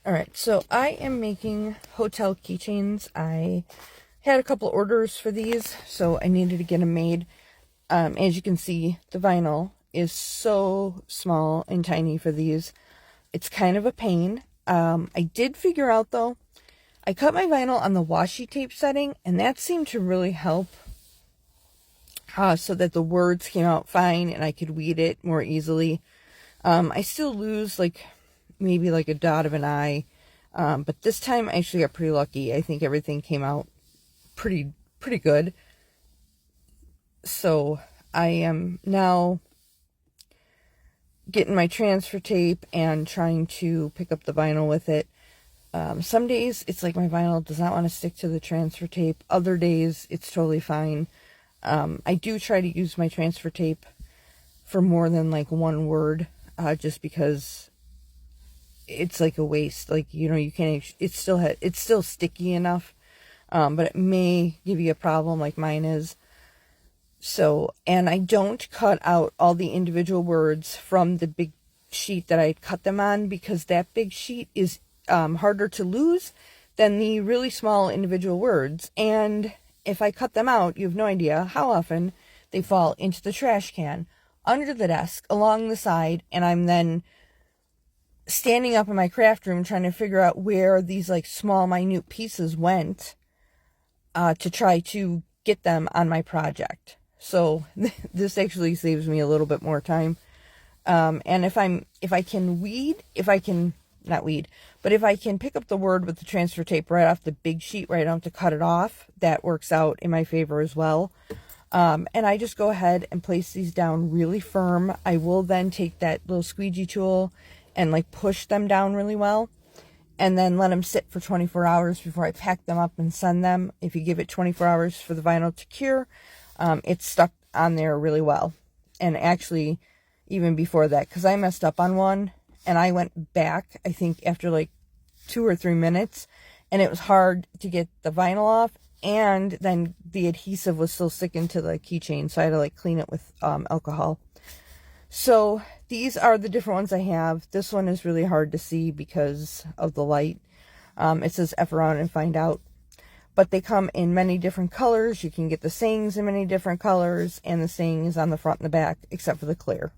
Alright, so I am making hotel keychains. I had a couple orders for these, so I needed to get them made. As you can see, the vinyl is so small and tiny for these. It's kind of a pain. I did figure out, though, I cut my vinyl on the washi tape setting, and that seemed to really help so that the words came out fine and I could weed it more easily. I still lose, maybe a dot of an I. But this time I actually got pretty lucky. I think everything came out pretty good. So I am now getting my transfer tape and trying to pick up the vinyl with it. Some days it's like my vinyl does not want to stick to the transfer tape. Other days it's totally fine. I do try to use my transfer tape for more than one word, just because it's like a waste. You can't, it's still sticky enough, but it may give you a problem like mine is. So, and I don't cut out all the individual words from the big sheet that I cut them on, because that big sheet is harder to lose than the really small individual words. And if I cut them out, you have no idea how often they fall into the trash can, under the desk, along the side, and I'm then standing up in my craft room trying to figure out where these small minute pieces went, to try to get them on my project. So this actually saves me a little bit more time. And if I can pick up the word with the transfer tape right off the big sheet, right, I don't have to cut it off, that works out in my favor as well. And I just go ahead and place these down really firm. I will then take that little squeegee tool and push them down really well, and then let them sit for 24 hours before I pack them up and send them. If you give it 24 hours for the vinyl to cure, it's stuck on there really well. And actually, even before that, because I messed up on one, and I went back, I think after 2 or 3 minutes, and it was hard to get the vinyl off, and then the adhesive was still sticking to the keychain, so I had to clean it with alcohol. So these are the different ones I have. This one is really hard to see because of the light. It says F around and find out. But they come in many different colors. You can get the sayings in many different colors, and the saying is on the front and the back, except for the clear.